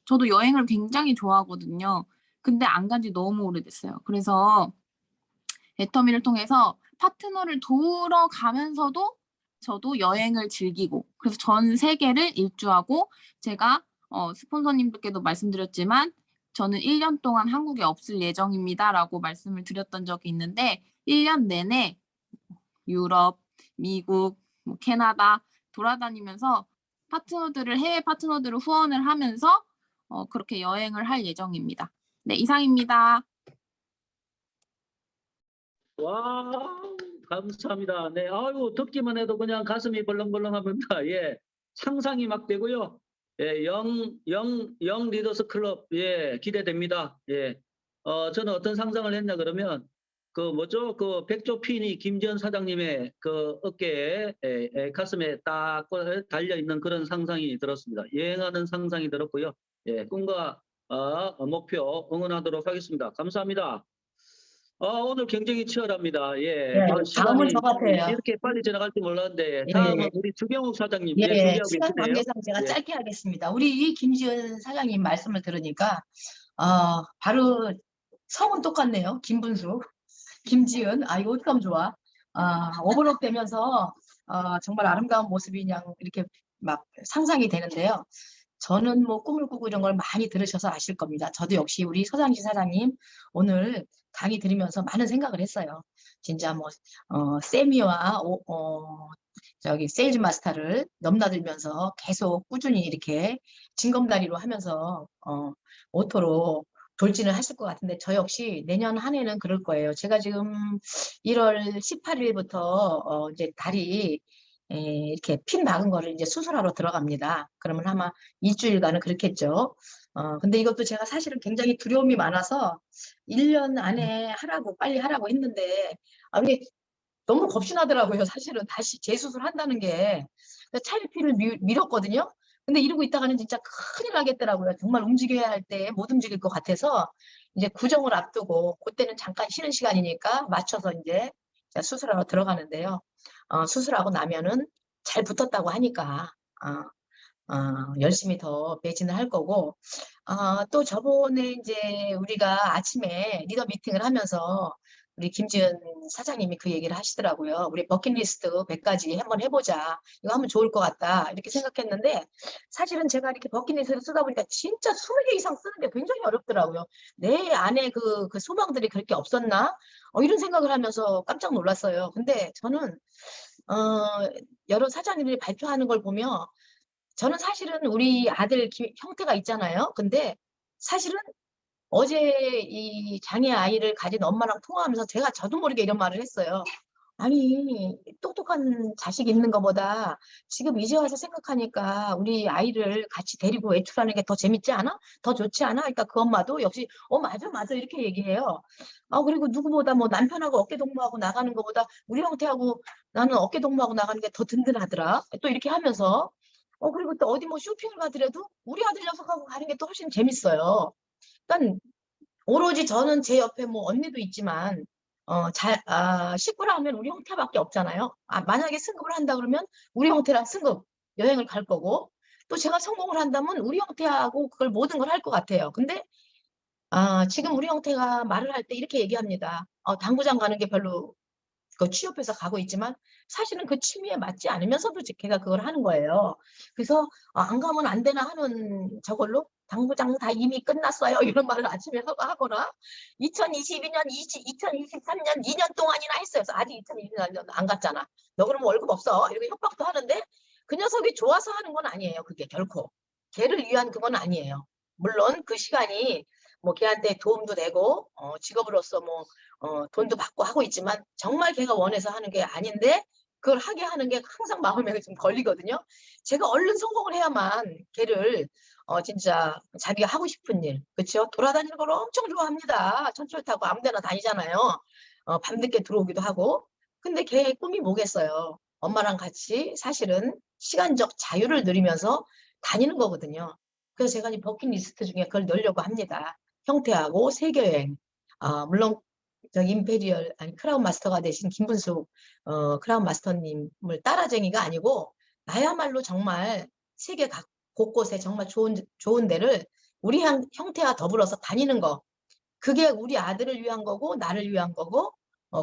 저도 여행을 굉장히 좋아하거든요. 근데 안 간 지 너무 오래됐어요. 그래서 애터미를 통해서 파트너를 도우러 가면서도 저도 여행을 즐기고 그래서 전 세계를 일주하고 제가 스폰서님들께도 말씀드렸지만 저는 1년 동안 한국에 없을 예정입니다라고 말씀을 드렸던 적이 있는데 1년 내내 유럽, 미국, 캐나다 돌아다니면서 해외 파트너들을 후원을 하면서 그렇게 여행을 할 예정입니다. 네, 이상입니다.
와, 감사합니다. 네, 아유, 듣기만 해도 그냥 가슴이 벌렁벌렁합니다. 예, 상상이 막 되고요. 예, 영 리더스 클럽, 예, 기대됩니다. 예, 저는 어떤 상상을 했냐 그러면, 그 백조 핀이 김지연 사장님의 그 어깨에, 가슴에 딱 달려있는 그런 상상이 들었습니다. 여행하는 상상이 들었고요. 예, 꿈과 목표 응원하도록 하겠습니다. 감사합니다. 오늘 굉장히 치열합니다. 예.
네,
시간이
다음은 저 같아요.
이렇게 빨리 지나갈 줄 몰랐는데,
예,
다음은
예.
우리 주경욱 사장님,
예,
준비하고
시간
계시네요.
관계상 제가
예.
짧게 하겠습니다. 우리 이 김지은 사장님 말씀을 들으니까 바로 성은 똑같네요. 김분수, 김지은. 이거 어떡하면 좋아. 오버랩 되면서 정말 아름다운 모습이 그냥 이렇게 막 상상이 되는데요. 저는 뭐 꿈을 꾸고 이런 걸 많이 들으셔서 아실 겁니다. 저도 역시 우리 서장시 사장님 오늘 강의 들으면서 많은 생각을 했어요. 진짜 뭐 세미와 저기 세일즈 마스터를 넘나들면서 계속 꾸준히 이렇게 징검다리로 하면서 오토로 돌진을 하실 것 같은데 저 역시 내년 한 해는 그럴 거예요. 제가 지금 1월 18일부터 이제 다리 이렇게 핀 박은 거를 이제 수술하러 들어갑니다. 그러면 아마 일주일간은 그렇겠죠. 근데 이것도 제가 사실은 굉장히 두려움이 많아서 1년 안에 빨리 하라고 했는데 이게 너무 겁신하더라고요. 사실은 다시 재수술 한다는 게. 차일피를 미뤘거든요. 근데 이러고 있다가는 진짜 큰일 나겠더라고요. 정말 움직여야 할 때 못 움직일 것 같아서 이제 구정을 앞두고 그때는 잠깐 쉬는 시간이니까 맞춰서 이제 수술하러 들어가는데요. 수술하고 나면은 잘 붙었다고 하니까 열심히 더 매진을 할 거고 또 저번에 이제 우리가 아침에 리더 미팅을 하면서 우리 김지은 사장님이 그 얘기를 하시더라고요. 우리 버킷리스트 100가지 한번 해보자. 이거 하면 좋을 것 같다. 이렇게 생각했는데 사실은 제가 이렇게 버킷리스트를 쓰다 보니까 진짜 20개 이상 쓰는 게 굉장히 어렵더라고요. 내 안에 그 소망들이 그렇게 없었나? 이런 생각을 하면서 깜짝 놀랐어요. 근데 저는 여러 사장님들이 발표하는 걸 보면 저는 사실은 우리 아들 형태가 있잖아요. 근데 사실은 어제 이 장애 아이를 가진 엄마랑 통화하면서 제가 저도 모르게 이런 말을 했어요. 아니 똑똑한 자식 있는 것보다 지금 이제 와서 생각하니까 우리 아이를 같이 데리고 외출하는 게 더 재밌지 않아? 더 좋지 않아? 그러니까 그 엄마도 역시 맞아 이렇게 얘기해요. 그리고 누구보다 뭐 남편하고 어깨 동무하고 나가는 것보다 우리 형태하고 나는 어깨 동무하고 나가는 게 더 든든하더라. 또 이렇게 하면서 그리고 또 어디 뭐 쇼핑을 가더라도 우리 아들 녀석하고 가는 게 또 훨씬 재밌어요. 그러니까 오로지 저는 제 옆에 뭐 언니도 있지만 식구라 하면 우리 형태밖에 없잖아요. 만약에 승급을 한다 그러면 우리 형태랑 승급 여행을 갈 거고 또 제가 성공을 한다면 우리 형태하고 그걸 모든 걸 할 것 같아요. 근데 지금 우리 형태가 말을 할 때 이렇게 얘기합니다. 당구장 가는 게 별로 그 취업해서 가고 있지만 사실은 그 취미에 맞지 않으면서도 걔가 그걸 하는 거예요. 그래서 안 가면 안 되나 하는 저걸로 당구장 다 이미 끝났어요. 이런 말을 아침에 하거나 2022년, 2023년 2년 동안이나 했어요. 그래서 아직 2023년 안 갔잖아. 너 그러면 월급 없어. 이렇게 협박도 하는데 그 녀석이 좋아서 하는 건 아니에요. 그게 결코. 걔를 위한 그건 아니에요. 물론 그 시간이 뭐 걔한테 도움도 되고 직업으로서 뭐 돈도 받고 하고 있지만 정말 걔가 원해서 하는 게 아닌데 그걸 하게 하는 게 항상 마음에 좀 걸리거든요. 제가 얼른 성공을 해야만 걔를 진짜 자기가 하고 싶은 일, 그렇죠? 돌아다니는 걸 엄청 좋아합니다. 천철 타고 아무 데나 다니잖아요. 밤늦게 들어오기도 하고. 근데 걔의 꿈이 뭐겠어요? 엄마랑 같이 사실은 시간적 자유를 누리면서 다니는 거거든요. 그래서 제가 이 버킷리스트 중에 그걸 넣으려고 합니다. 형태하고 세계여행. 물론 저 임페리얼 아니 크라운 마스터가 되신 김분수 크라운 마스터님을 따라쟁이가 아니고 나야말로 정말 세계 각 곳곳에 정말 좋은 데를 우리 형태와 더불어서 다니는 거. 그게 우리 아들을 위한 거고 나를 위한 거고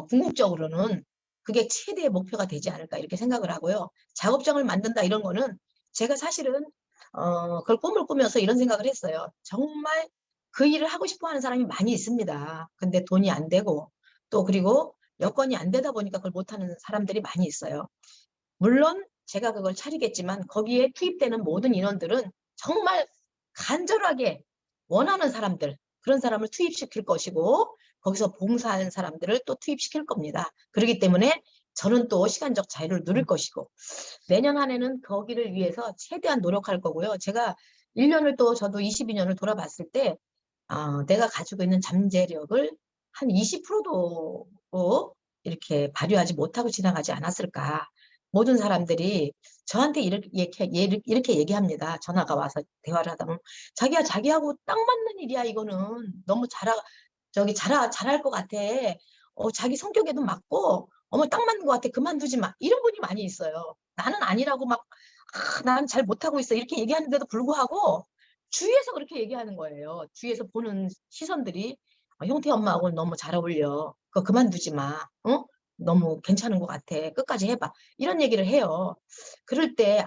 궁극적으로는 그게 최대의 목표가 되지 않을까 이렇게 생각을 하고요. 작업장을 만든다 이런 거는 제가 사실은 그걸 꿈을 꾸면서 이런 생각을 했어요. 정말 그 일을 하고 싶어 하는 사람이 많이 있습니다. 근데 돈이 안 되고 또 그리고 여건이 안 되다 보니까 그걸 못하는 사람들이 많이 있어요. 물론 제가 그걸 차리겠지만 거기에 투입되는 모든 인원들은 정말 간절하게 원하는 사람들, 그런 사람을 투입시킬 것이고 거기서 봉사하는 사람들을 또 투입시킬 겁니다. 그렇기 때문에 저는 또 시간적 자유를 누릴 것이고 내년 한 해는 거기를 위해서 최대한 노력할 거고요. 제가 1년을 또 저도 22년을 돌아봤을 때 내가 가지고 있는 잠재력을 한 20%도 이렇게 발휘하지 못하고 지나가지 않았을까. 모든 사람들이 저한테 이렇게 얘기합니다. 전화가 와서 대화를 하다 보면 자기야 자기하고 딱 맞는 일이야 이거는 너무 잘할 것 같아. 자기 성격에도 맞고 어머 딱 맞는 것 같아. 그만두지 마. 이런 분이 많이 있어요. 나는 아니라고 막 난 잘 못하고 있어 이렇게 얘기하는데도 불구하고 주위에서 그렇게 얘기하는 거예요. 주위에서 보는 시선들이 형태 엄마하고는 너무 잘 어울려. 그거 그만두지 마. 너무 괜찮은 것 같아. 끝까지 해봐. 이런 얘기를 해요. 그럴 때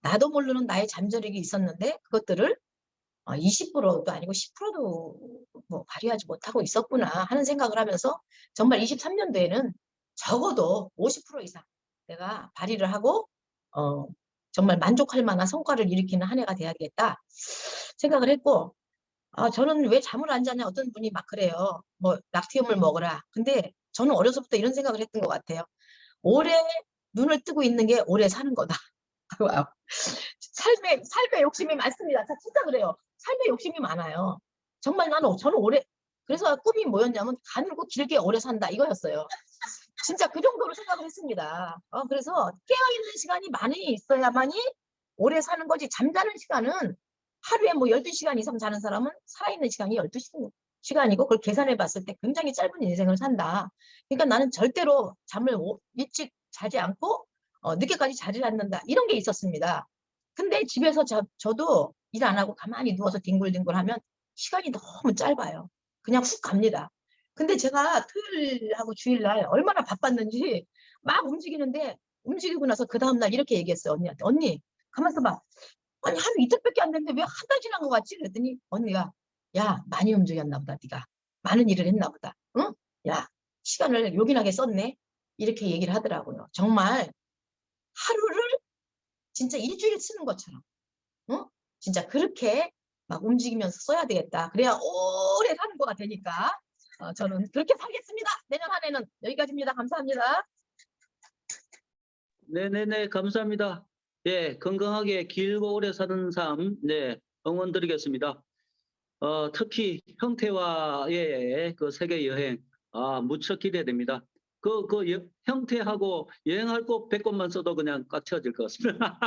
나도 모르는 나의 잠재력이 있었는데 그것들을 20%도 아니고 10%도 뭐 발휘하지 못하고 있었구나 하는 생각을 하면서 정말 23년도에는 적어도 50% 이상 내가 발휘를 하고 정말 만족할 만한 성과를 일으키는 한 해가 돼야겠다 생각을 했고 저는 왜 잠을 안 자냐 어떤 분이 막 그래요. 뭐 락티움을 먹어라. 근데 저는 어려서부터 이런 생각을 했던 것 같아요. 오래 눈을 뜨고 있는 게 오래 사는 거다. 삶의 욕심이 많습니다. 진짜 그래요. 삶의 욕심이 많아요. 정말 저는 그래서 꿈이 뭐였냐면 가늘고 길게 오래 산다 이거였어요. 진짜 그 정도로 생각을 했습니다. 그래서 깨어있는 시간이 많이 있어야만이 오래 사는 거지. 잠자는 시간은 하루에 뭐 12시간 이상 자는 사람은 살아있는 시간이 12시간이고 그걸 계산해 봤을 때 굉장히 짧은 인생을 산다. 그러니까 나는 절대로 잠을 일찍 자지 않고 늦게까지 자지 않는다. 이런 게 있었습니다. 근데 집에서 저도 일 안 하고 가만히 누워서 뒹굴뒹굴 하면 시간이 너무 짧아요. 그냥 훅 갑니다. 근데 제가 토요일하고 주일날 얼마나 바빴는지 막 움직이는데 움직이고 나서 그 다음날 이렇게 얘기했어요. 언니한테. 언니 가만 있어봐. 아니 하루 이틀밖에 안 됐는데 왜 한 달 지난 것 같지? 그랬더니 언니가 야 많이 움직였나 보다 네가. 많은 일을 했나 보다. 응? 야 시간을 요긴하게 썼네. 이렇게 얘기를 하더라고요. 정말 하루를 진짜 일주일 쓰는 것처럼 진짜 그렇게 막 움직이면서 써야 되겠다. 그래야 오래 사는 거가 되니까 저는 그렇게 살겠습니다. 내년 한 해는 여기까지입니다. 감사합니다.
네네네, 감사합니다. 예, 건강하게 길고 오래 사는 삶, 네, 응원 드리겠습니다. 특히 형태와의 그 세계 여행, 무척 기대됩니다. 형태하고 여행할 곳 100곳만 써도 그냥 꽉 채워질 것 같습니다.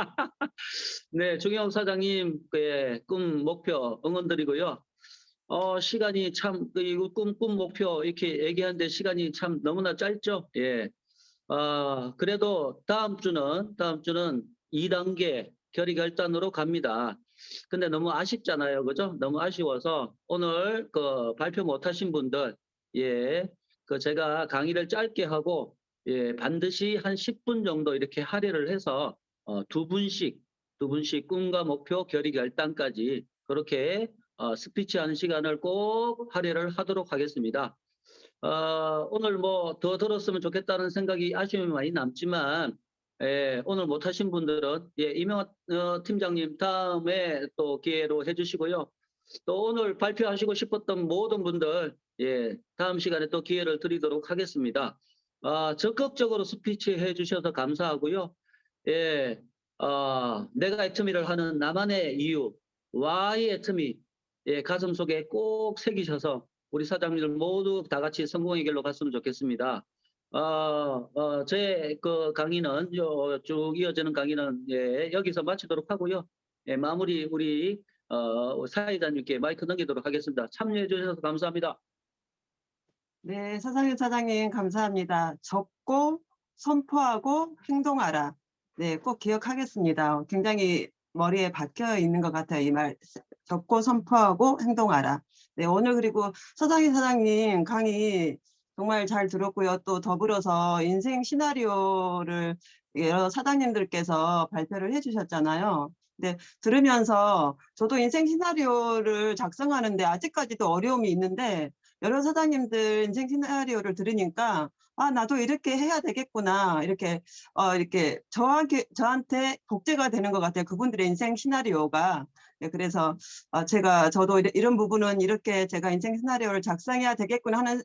네, 중영 사장님, 꿈, 목표 응원 드리고요. 시간이 참, 이거 꿈 목표 이렇게 얘기하는데 시간이 참 너무나 짧죠? 예. 그래도 다음 주는 2단계 결의결단으로 갑니다. 근데 너무 아쉽잖아요. 그죠? 너무 아쉬워서 오늘 그 발표 못하신 분들, 예, 그 제가 강의를 짧게 하고, 예, 반드시 한 10분 정도 이렇게 할애를 해서, 두 분씩 꿈과 목표 결의결단까지 그렇게 스피치 하는 시간을 꼭 할애를 하도록 하겠습니다. 오늘 뭐 더 들었으면 좋겠다는 생각이 아쉬움이 많이 남지만, 예, 오늘 못하신 분들은, 예, 이명환 팀장님 다음에 또 기회로 해주시고요. 또 오늘 발표하시고 싶었던 모든 분들, 예, 다음 시간에 또 기회를 드리도록 하겠습니다. 적극적으로 스피치 해주셔서 감사하고요. 예, 내가 애터미를 하는 나만의 이유, Why 애터미, 예, 가슴속에 꼭 새기셔서 우리 사장님들 모두 다 같이 성공의 길로 갔으면 좋겠습니다. 제 그 강의는 쭉 이어지는 강의는, 예, 여기서 마치도록 하고요. 예, 마무리 우리 사회자님께 마이크 넘기도록 하겠습니다. 참여해 주셔서 감사합니다.
네, 서상윤 사장님 감사합니다. 적고 선포하고 행동하라. 네, 꼭 기억하겠습니다. 굉장히 머리에 박혀 있는 것 같아요. 이 말. 적고 선포하고 행동하라. 네, 오늘 그리고 서상윤 사장님 강의 정말 잘 들었고요. 또 더불어서 인생 시나리오를 여러 사장님들께서 발표를 해주셨잖아요. 네, 들으면서 저도 인생 시나리오를 작성하는데 아직까지도 어려움이 있는데 여러 사장님들 인생 시나리오를 들으니까 나도 이렇게 해야 되겠구나. 이렇게 저한테 복제가 되는 것 같아요. 그분들의 인생 시나리오가. 네, 그래서 저도 이런 부분은 이렇게 제가 인생 시나리오를 작성해야 되겠구나 하는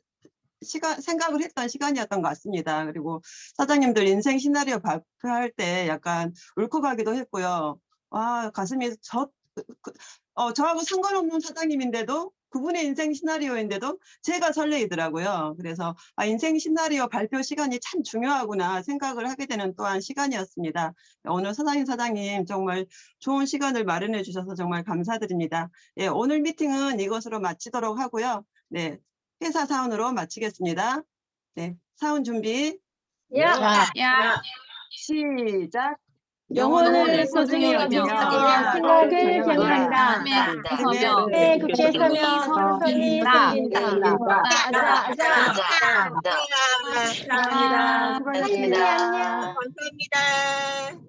생각을 했던 시간이었던 것 같습니다. 그리고 사장님들 인생 시나리오 발표할 때 약간 울컥하기도 했고요. 가슴이 저하고 상관없는 사장님인데도 그분의 인생 시나리오인데도 제가 설레이더라고요. 그래서 인생 시나리오 발표 시간이 참 중요하구나 생각을 하게 되는 또한 시간이었습니다. 오늘 사장님 정말 좋은 시간을 마련해 주셔서 정말 감사드립니다. 예, 오늘 미팅은 이것으로 마치도록 하고요. 네, 회사 사원으로 마치겠습니다. 네, 사원 준비
자,
야,
시작.
영혼을 소중히 여기며 생각을 경영한다. 네, 국제 서면 선이 생긴다.
감사합니다.
감사합니다. 수고하셨습니다.
감사합니다.